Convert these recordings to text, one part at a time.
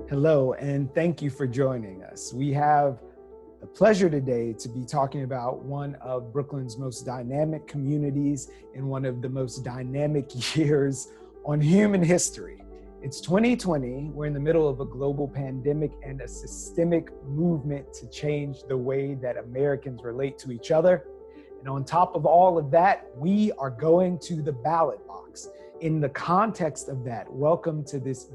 Hello, and thank you for joining us. We have the pleasure today to be talking about one of Brooklyn's most dynamic communities in one of the most dynamic years on human history. It's 2020. We're in the middle of a global pandemic and a systemic movement to change the way that Americans relate to each other. And on top of all of that, we are going to the ballot box. In the context of that, welcome to this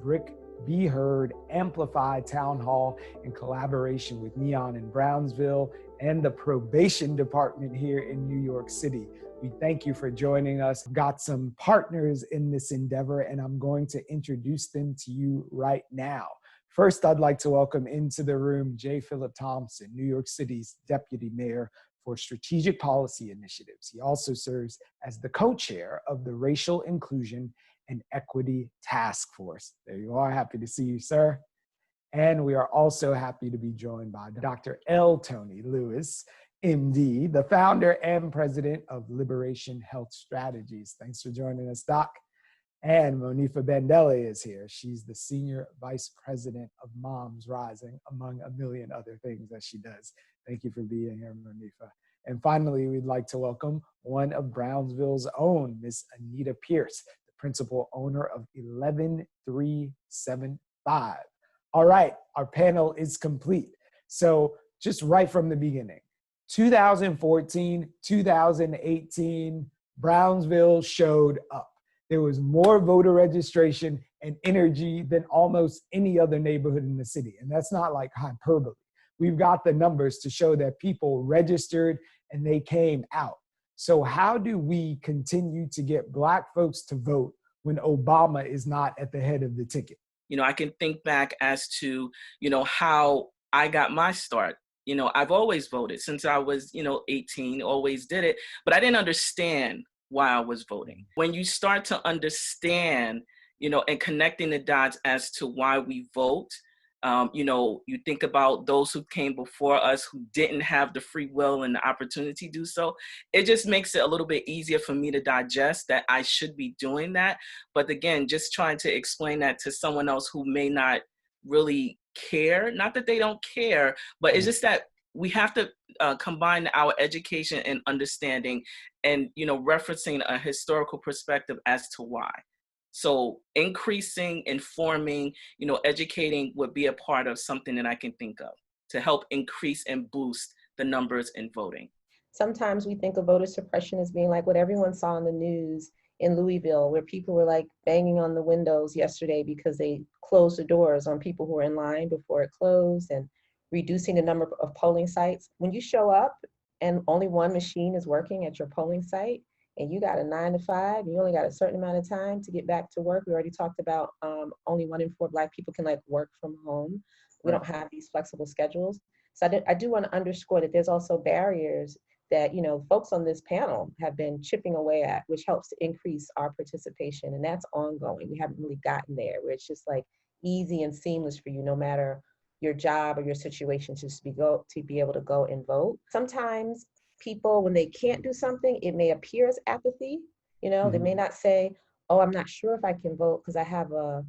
BHeard amplified town hall in collaboration with NeON in Brownsville and the probation department here in New York City. We thank you for joining us. Got some partners in this endeavor, and I'm going to introduce them to you right now. First, I'd like to welcome into the room J. Phillip Thompson, New York City's Deputy Mayor for Strategic Policy Initiatives. He also serves as the co-chair of the Racial Inclusion and Equity Task Force. There you are. Happy to see you, sir. And we are also happy to be joined by Dr. L. Toni Lewis, MD, the founder and president of Liberation Health Strategies. Thanks for joining us, Doc. And Monifa Bandele is here. She's the senior vice president of Moms Rising, among a million other things that she does. Thank you for being here, Monifa. And finally, we'd like to welcome one of Brownsville's own, Miss Anita Pierce, principal owner of 11375. All right, our panel is complete. So just right from the beginning, 2014, 2018, Brownsville showed up. There was more voter registration and energy than almost any other neighborhood in the city. And that's not like hyperbole. We've got the numbers to show that people registered and they came out. So how do we continue to get Black folks to vote when Obama is not at the head of the ticket? You know, I can think back as to, how I got my start. I've always voted since I was, 18, always did it, but I didn't understand why I was voting. When you start to understand, and connecting the dots as to why we vote, you think about those who came before us who didn't have the free will and the opportunity to do so. It just makes it a little bit easier for me to digest that I should be doing that. But again, just trying to explain that to someone else who may not really care, not that they don't care, but it's just that we have to combine our education and understanding and, referencing a historical perspective as to why. So increasing, informing, educating would be a part of something that I can think of to help increase and boost the numbers in voting. Sometimes we think of voter suppression as being like what everyone saw in the news in Louisville, where people were like banging on the windows yesterday because they closed the doors on people who were in line before it closed, and reducing the number of polling sites. When you show up and only one machine is working at your polling site, and you got a 9 to 5, you only got a certain amount of time to get back to work. We already talked about only 1 in 4 Black people can work from home. We don't have these flexible schedules. So I do want to underscore that there's also barriers that, folks on this panel have been chipping away at, which helps to increase our participation. And that's ongoing. We haven't really gotten there where it's just easy and seamless for you, no matter your job or your situation, to be able to go and vote. Sometimes people, when they can't do something, it may appear as apathy. They may not say, oh, I'm not sure if I can vote because I have a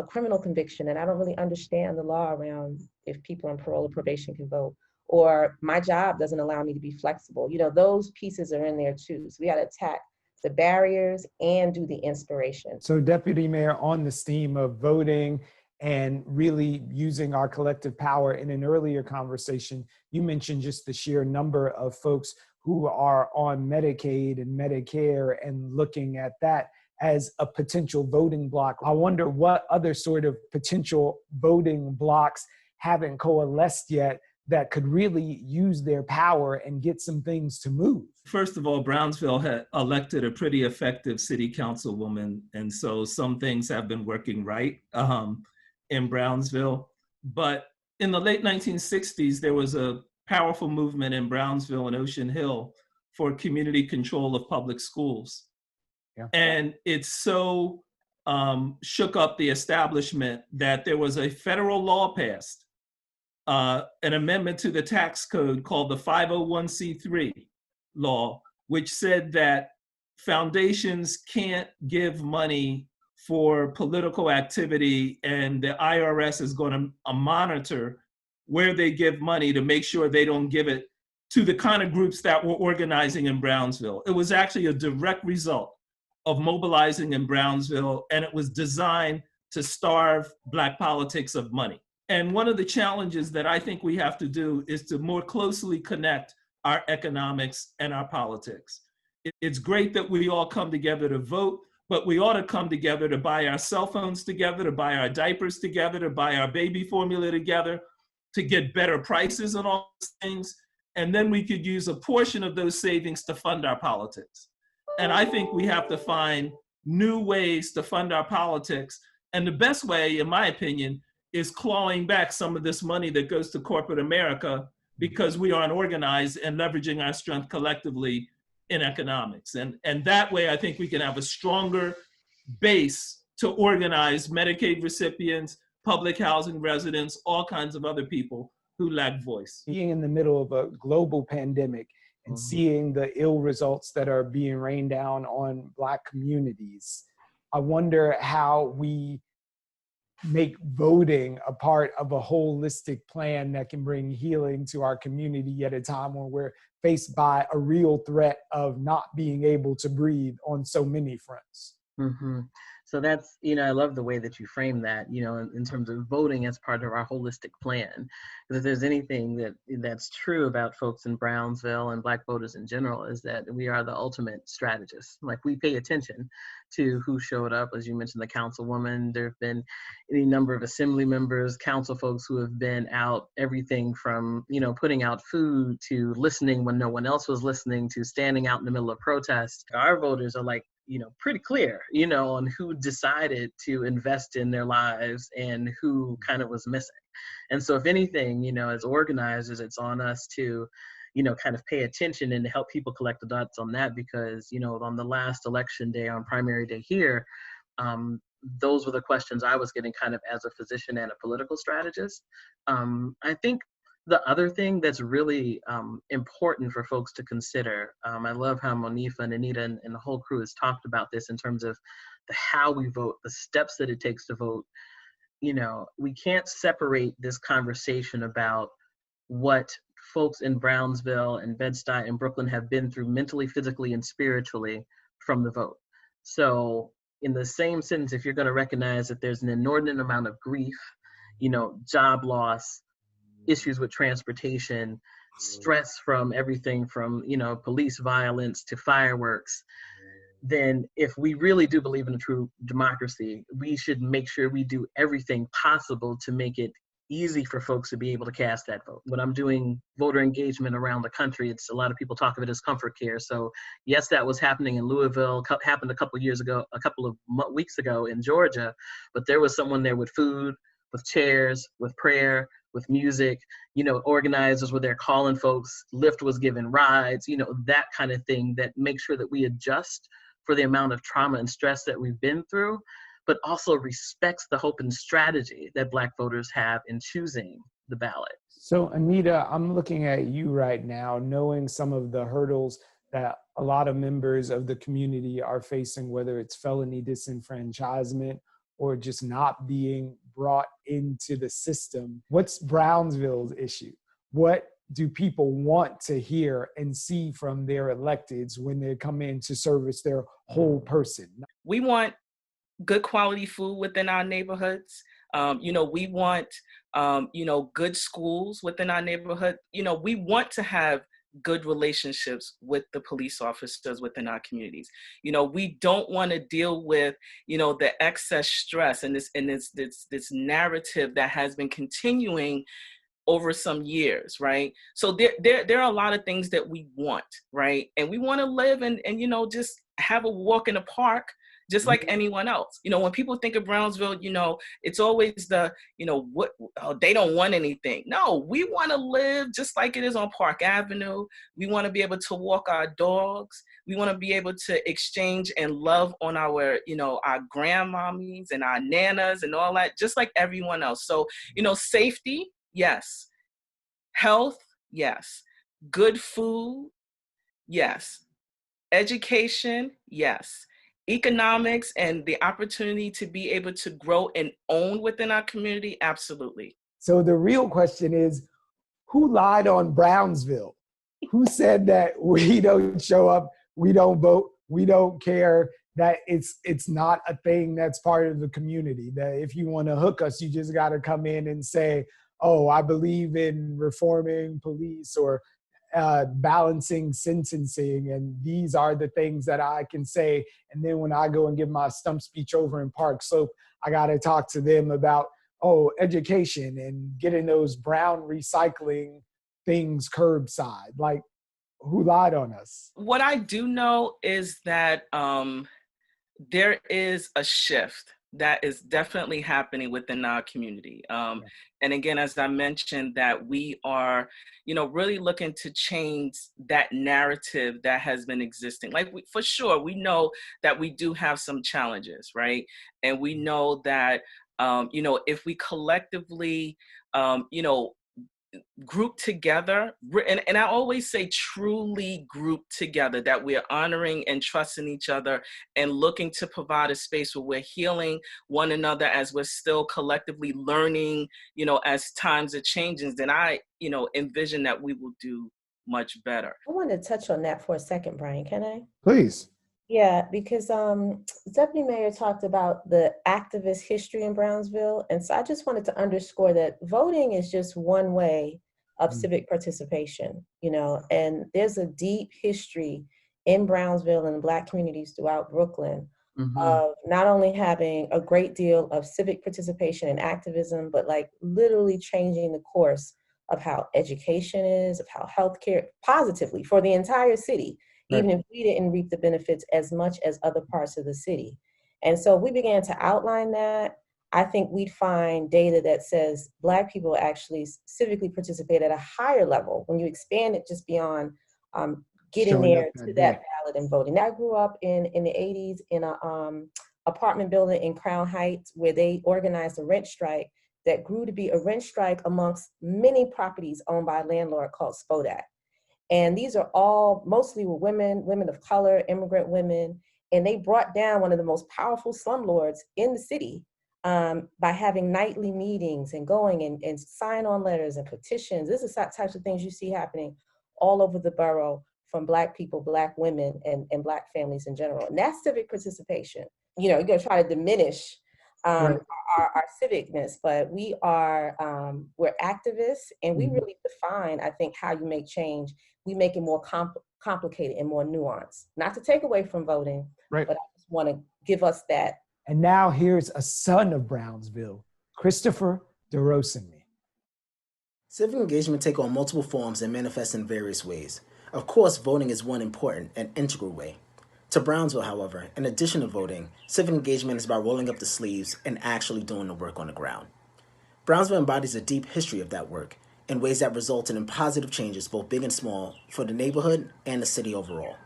criminal conviction and I don't really understand the law around if people on parole or probation can vote, or my job doesn't allow me to be flexible. Those pieces are in there too. So we got to attack the barriers and do the inspiration. So Deputy Mayor, on this theme of voting and really using our collective power, in an earlier conversation, you mentioned just the sheer number of folks who are on Medicaid and Medicare and looking at that as a potential voting block. I wonder what other sort of potential voting blocks haven't coalesced yet that could really use their power and get some things to move. First of all, Brownsville had elected a pretty effective city councilwoman, and so some things have been working right in Brownsville. But in the late 1960s, there was a powerful movement in Brownsville and Ocean Hill for community control of public schools. Yeah. And it so shook up the establishment that there was a federal law passed, an amendment to the tax code called the 501c3 law, which said that foundations can't give money for political activity, and the IRS is going to monitor where they give money to make sure they don't give it to the kind of groups that were organizing in Brownsville. It was actually a direct result of mobilizing in Brownsville, and it was designed to starve Black politics of money. And one of the challenges that I think we have to do is to more closely connect our economics and our politics. It's great that we all come together to vote, but we ought to come together to buy our cell phones together, to buy our diapers together, to buy our baby formula together, to get better prices on all those things. And then we could use a portion of those savings to fund our politics. And I think we have to find new ways to fund our politics. And the best way, in my opinion, is clawing back some of this money that goes to corporate America because we aren't organized and leveraging our strength collectively in economics. And that way, I think we can have a stronger base to organize Medicaid recipients, public housing residents, all kinds of other people who lack voice. Being in the middle of a global pandemic and seeing the ill results that are being rained down on Black communities, I wonder how we make voting a part of a holistic plan that can bring healing to our community at a time when we're faced by a real threat of not being able to breathe on so many fronts. Mm-hmm. So that's, I love the way that you frame that, in terms of voting as part of our holistic plan. Because if there's anything that's true about folks in Brownsville and Black voters in general, is that we are the ultimate strategists. Like, we pay attention to who showed up. As you mentioned, the councilwoman, there have been any number of assembly members, council folks who have been out, everything from, putting out food to listening when no one else was listening to standing out in the middle of protests. Our voters are like, pretty clear, on who decided to invest in their lives and who kind of was missing. And so if anything, as organizers, it's on us to, kind of pay attention and to help people collect the dots on that, because, on the last election day, on primary day here, those were the questions I was getting kind of as a physician and a political strategist. I think the other thing that's really important for folks to consider, I love how Monifa and Anita and the whole crew has talked about this in terms of how we vote, the steps that it takes to vote. We can't separate this conversation about what folks in Brownsville and Bed-Stuy and Brooklyn have been through mentally, physically, and spiritually from the vote. So in the same sentence, if you're going to recognize that there's an inordinate amount of grief, job loss, issues with transportation, stress from everything from, police violence to fireworks, then if we really do believe in a true democracy, we should make sure we do everything possible to make it easy for folks to be able to cast that vote. When I'm doing voter engagement around the country, it's a lot of people talk of it as comfort care. So yes, that was happening in Louisville, happened a couple of weeks ago in Georgia, but there was someone there with food, with chairs, with prayer, with music, organizers were there calling folks, Lyft was giving rides, that kind of thing that makes sure that we adjust for the amount of trauma and stress that we've been through, but also respects the hope and strategy that Black voters have in choosing the ballot. So Anita, I'm looking at you right now, knowing some of the hurdles that a lot of members of the community are facing, whether it's felony disenfranchisement or just not being brought into the system. What's Brownsville's issue? What do people want to hear and see from their electeds when they come in to service their whole person? We want good quality food within our neighborhoods. We want, good schools within our neighborhood. We want to have good relationships with the police officers within our communities. We don't want to deal with, the excess stress and this narrative that has been continuing over some years, right? So there are a lot of things that we want, right? And we want to live and just have a walk in the park just like anyone else. When people think of Brownsville, it's always they don't want anything. No, we want to live just like it is on Park Avenue. We want to be able to walk our dogs. We want to be able to exchange and love on our grandmommies and our nanas and all that, just like everyone else. So, safety, yes. Health, yes. Good food, yes. Education, yes. economics and the opportunity to be able to grow and own within our community, absolutely. So the real question is, who lied on Brownsville? Who said that we don't show up, we don't vote, we don't care, that it's not a thing that's part of the community, that if you want to hook us, you just got to come in and say, oh, I believe in reforming police or balancing sentencing, and these are the things that I can say. And then when I go and give my stump speech over in Park Slope, I got to talk to them about, education and getting those brown recycling things curbside. Like, who lied on us? What I do know is that there is a shift that is definitely happening within our community. And again, as I mentioned, that we are, really looking to change that narrative that has been existing. Like, for sure, we know that we do have some challenges, right? And we know that, if we collectively, group together, and I always say truly group together, that we're honoring and trusting each other and looking to provide a space where we're healing one another as we're still collectively learning, as times are changing, then I, envision that we will do much better. I want to touch on that for a second, Brian, can I? Please. Yeah, because Deputy Mayor talked about the activist history in Brownsville. And so I just wanted to underscore that voting is just one way of civic participation, and there's a deep history in Brownsville and Black communities throughout Brooklyn of not only having a great deal of civic participation and activism, but like literally changing the course of how education is, of how healthcare positively for the entire city. Right. Even if we didn't reap the benefits as much as other parts of the city. And so we began to outline that. I think we'd find data that says Black people actually civically participate at a higher level when you expand it just beyond getting there to that ballot and voting. I grew up in the 80s in a apartment building in Crown Heights where they organized a rent strike that grew to be a rent strike amongst many properties owned by a landlord called Spodak. And these are all mostly women of color, immigrant women, and they brought down one of the most powerful slumlords in the city by having nightly meetings and going and sign-on letters and petitions. This is the types of things you see happening all over the borough from Black people, Black women, and Black families in general. And that's civic participation. You're going to try to diminish our civicness, but we're activists, and we really define, I think, how you make change. We make it more complicated and more nuanced. Not to take away from voting, but I just want to give us that. And now here's a son of Brownsville, Christopher DeRosimi. Civic engagement take on multiple forms and manifest in various ways. Of course, voting is one important and integral way. To Brownsville, however, in addition to voting, civic engagement is about rolling up the sleeves and actually doing the work on the ground. Brownsville embodies a deep history of that work in ways that resulted in positive changes, both big and small, for the neighborhood and the city overall.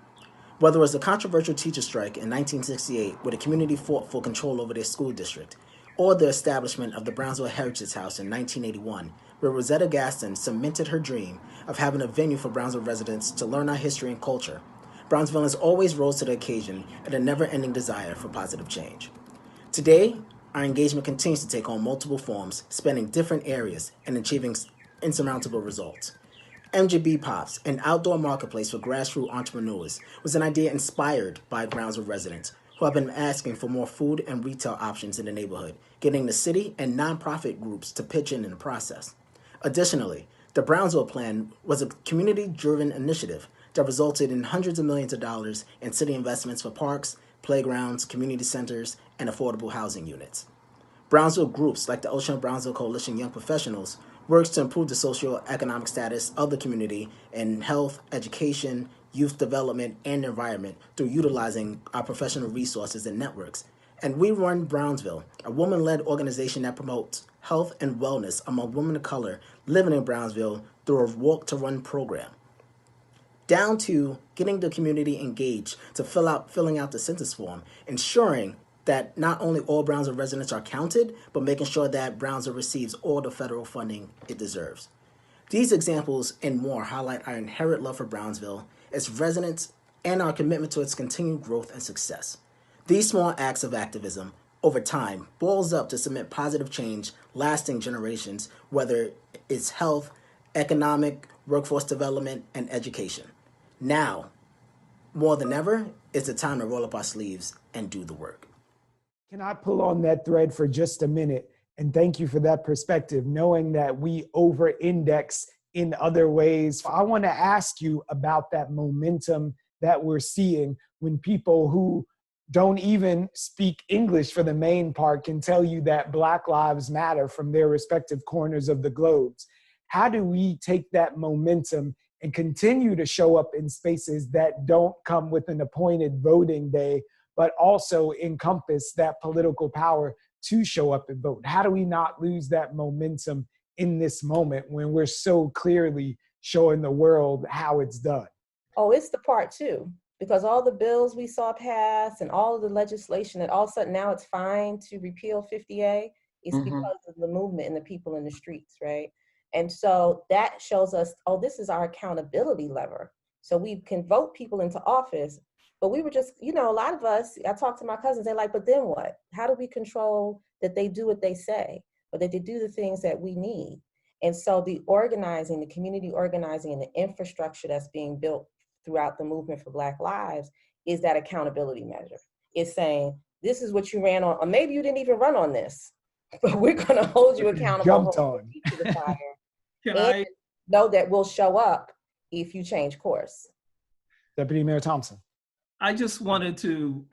Whether it was the controversial teacher strike in 1968, where the community fought for control over their school district, or the establishment of the Brownsville Heritage House in 1981, where Rosetta Gaston cemented her dream of having a venue for Brownsville residents to learn our history and culture, Brownsville always rose to the occasion at a never-ending desire for positive change. Today, our engagement continues to take on multiple forms, spanning different areas and achieving insurmountable results. MJB Pops, an outdoor marketplace for grassroots entrepreneurs, was an idea inspired by Brownsville residents who have been asking for more food and retail options in the neighborhood, getting the city and nonprofit groups to pitch in the process. Additionally, the Brownsville Plan was a community-driven initiative that resulted in hundreds of millions of dollars in city investments for parks, playgrounds, community centers, and affordable housing units. Brownsville groups like the Ocean Brownsville Coalition Young Professionals works to improve the socioeconomic status of the community in health, education, youth development, and environment through utilizing our professional resources and networks. And We Run Brownsville, a woman-led organization that promotes health and wellness among women of color living in Brownsville through a Walk to Run program. Down to getting the community engaged to filling out the census form, ensuring that not only all Brownsville residents are counted, but making sure that Brownsville receives all the federal funding it deserves. These examples and more highlight our inherent love for Brownsville, its residents, and our commitment to its continued growth and success. These small acts of activism, over time, boils up to cement positive change lasting generations, whether it's health, economic, workforce development, and education. Now, more than ever, it's the time to roll up our sleeves and do the work. Can I pull on that thread for just a minute? And thank you for that perspective, knowing that we over-index in other ways. I want to ask you about that momentum that we're seeing when people who don't even speak English for the main part can tell you that Black Lives Matter from their respective corners of the globes. How do we take that momentum and continue to show up in spaces that don't come with an appointed voting day, but also encompass that political power to show up and vote? How do we not lose that momentum in this moment when we're so clearly showing the world how it's done? Oh, it's the part two, because all the bills we saw pass and all of the legislation that all of a sudden now it's fine to repeal 50A is because of the movement and the people in the streets, right? And so that shows us, oh, this is our accountability lever. So we can vote people into office, but we were just, you know, a lot of us, I talk to my cousins, they're like, but then what? How do we control that they do what they say, or that they do the things that we need? And so the organizing, the community organizing, and the infrastructure that's being built throughout the movement for Black Lives is that accountability measure. It's saying, this is what you ran on, or maybe you didn't even run on this, but we're gonna hold you accountable, Jumped hold on. you to the fire, Can and I, know that we'll show up if you change course. Deputy Mayor Thompson. I just wanted to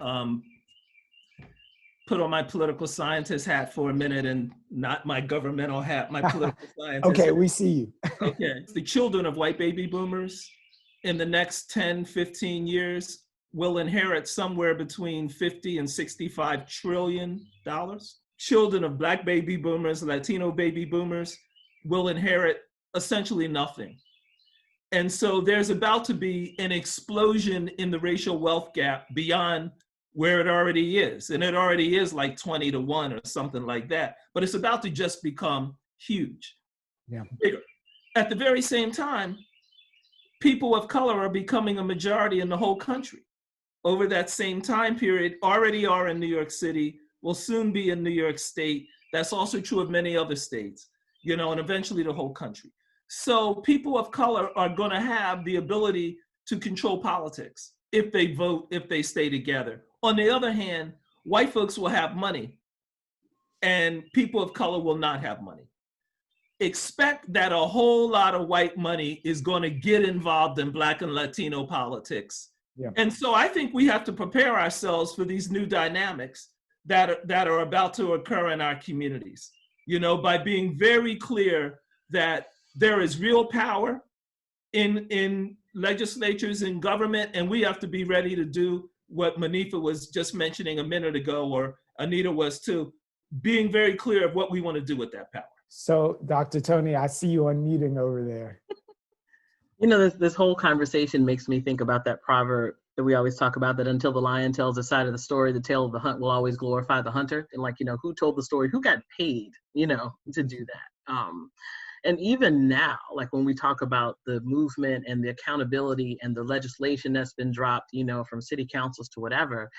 put on my political scientist hat for a minute and not my governmental hat, my political scientist. Okay, we see you. Okay, the children of white baby boomers in the next 10, 15 years will inherit somewhere between 50 and 65 trillion dollars. Children of Black baby boomers, Latino baby boomers will inherit essentially nothing. And so there's about to be an explosion in the racial wealth gap beyond where it already is. And it already is like 20 to 1 or something like that. But it's about to just become huge. Yeah. Bigger. At the very same time, people of color are becoming a majority in the whole country. Over that same time period, already are in New York City, will soon be in New York State. That's also true of many other states, you know, and eventually the whole country. So people of color are going to have the ability to control politics if they vote, if they stay together. On the other hand, white folks will have money and people of color will not have money. Expect that a whole lot of white money is going to get involved in Black and Latino politics. Yeah. And so I think we have to prepare ourselves for these new dynamics that are about to occur in our communities, you know, by being very clear that there is real power in legislatures, in government, and we have to be ready to do what Monifa was just mentioning a minute ago, or Anita was too, being very clear of what we want to do with that power. So, Dr. Toni, I see you unmuting over there. You know, this whole conversation makes me think about that proverb that we always talk about, that until the lion tells the side of the story, the tale of the hunt will always glorify the hunter. And like, you know, who told the story, who got paid, you know, to do that? And even now, like when we talk about the movement and the accountability and the legislation that's been dropped, you know, from city councils to whatever,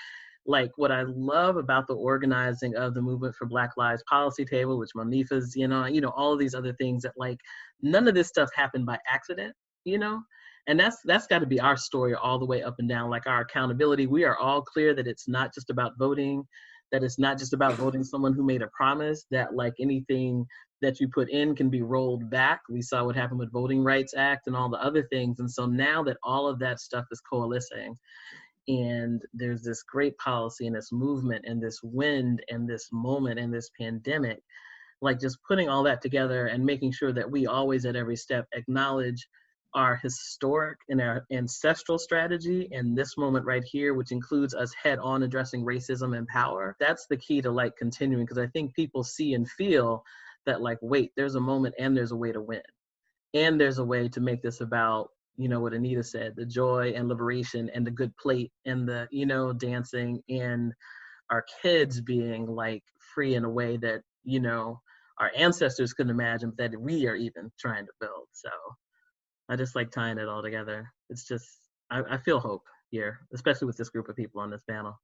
like what I love about the organizing of the Movement for Black Lives policy table, which Monifa's, you know, all of these other things, that like none of this stuff happened by accident, you know? And that's got to be our story all the way up and down, like our accountability. We are all clear that it's not just about voting, that it's not just about voting someone who made a promise, that like anything that you put in can be rolled back. We saw what happened with Voting Rights Act and all the other things. And so now that all of that stuff is coalescing, and there's this great policy and this movement and this wind and this moment and this pandemic, like just putting all that together and making sure that we always at every step acknowledge our historic and our ancestral strategy and this moment right here, which includes us head on addressing racism and power. That's the key to like continuing, because I think people see and feel that like, wait, there's a moment and there's a way to win. And there's a way to make this about, you know, what Anita said, the joy and liberation and the good plate and the, you know, dancing and our kids being like free in a way that, you know, our ancestors couldn't imagine, that we are even trying to build. So I just like tying it all together. It's just, I feel hope here, especially with this group of people on this panel.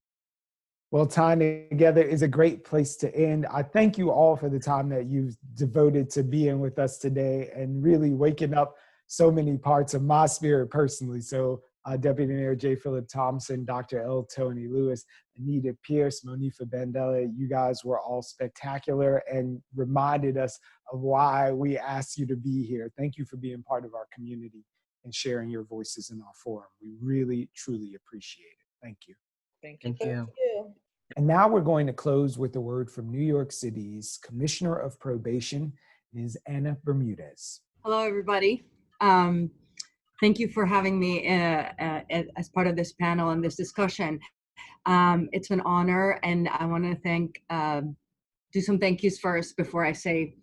Well, time together is a great place to end. I thank you all for the time that you've devoted to being with us today and really waking up so many parts of my spirit personally. So Deputy Mayor J. Phillip Thompson, Dr. L. Toni Lewis, Anita Pierce, Monifa Bandele, you guys were all spectacular and reminded us of why we asked you to be here. Thank you for being part of our community and sharing your voices in our forum. We really, truly appreciate it. Thank you. Thank you. Thank you. And now we're going to close with a word from New York City's Commissioner of Probation, Ms. Ana Bermudez. Hello, everybody. Thank you for having me as part of this panel and this discussion. It's an honor, and I want to do some thank yous first before I say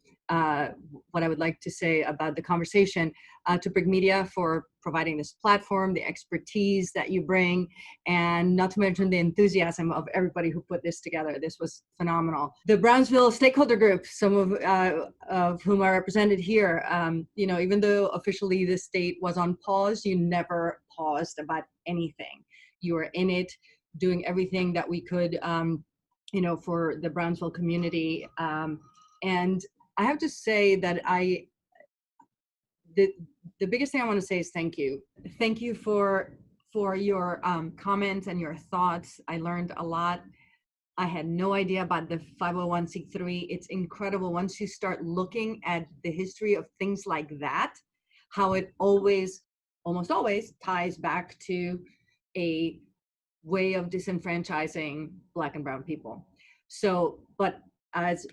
what I would like to say about the conversation. To BRIC Media for providing this platform, the expertise that you bring, and not to mention the enthusiasm of everybody who put this together. This was phenomenal. The Brownsville stakeholder group, some of whom are represented here, even though officially the state was on pause, you never paused about anything. You were in it, doing everything that we could, for the Brownsville community. And I have to say that the biggest thing I want to say is thank you. Thank you for your comments and your thoughts. I learned a lot. I had no idea about the 501c3. It's incredible once you start looking at the history of things like that, how it almost always ties back to a way of disenfranchising Black and brown people. So, but as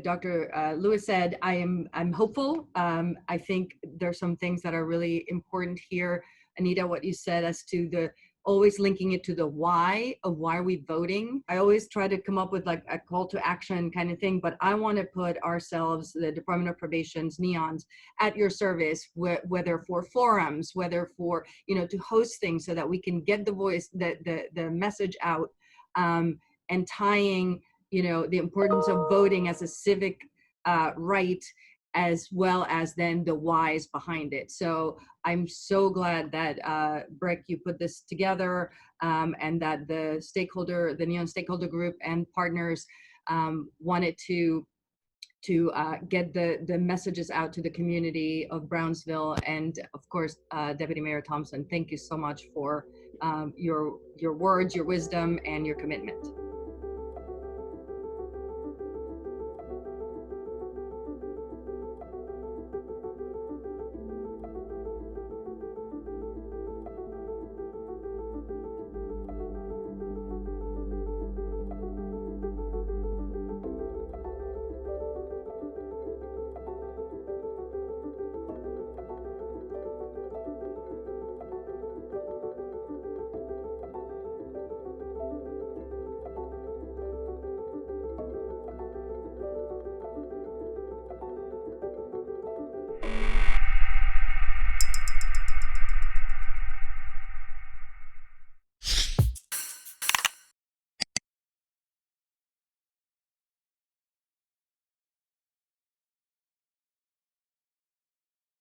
Dr. Lewis said, I'm hopeful. I think there's some things that are really important here. Anita, what you said as to always linking it to the why of why are we voting. I always try to come up with like a call to action kind of thing, but I want to put ourselves, the Department of Probation's NeONs, at your service, whether for forums, whether for, to host things so that we can get the voice, the message out, and tying the importance of voting as a civic right, as well as then the whys behind it. So I'm so glad that BRIC, you put this together, and that the NeON stakeholder group and partners wanted to get the messages out to the community of Brownsville. And of course, Deputy Mayor Thompson, thank you so much for your words, your wisdom, and your commitment.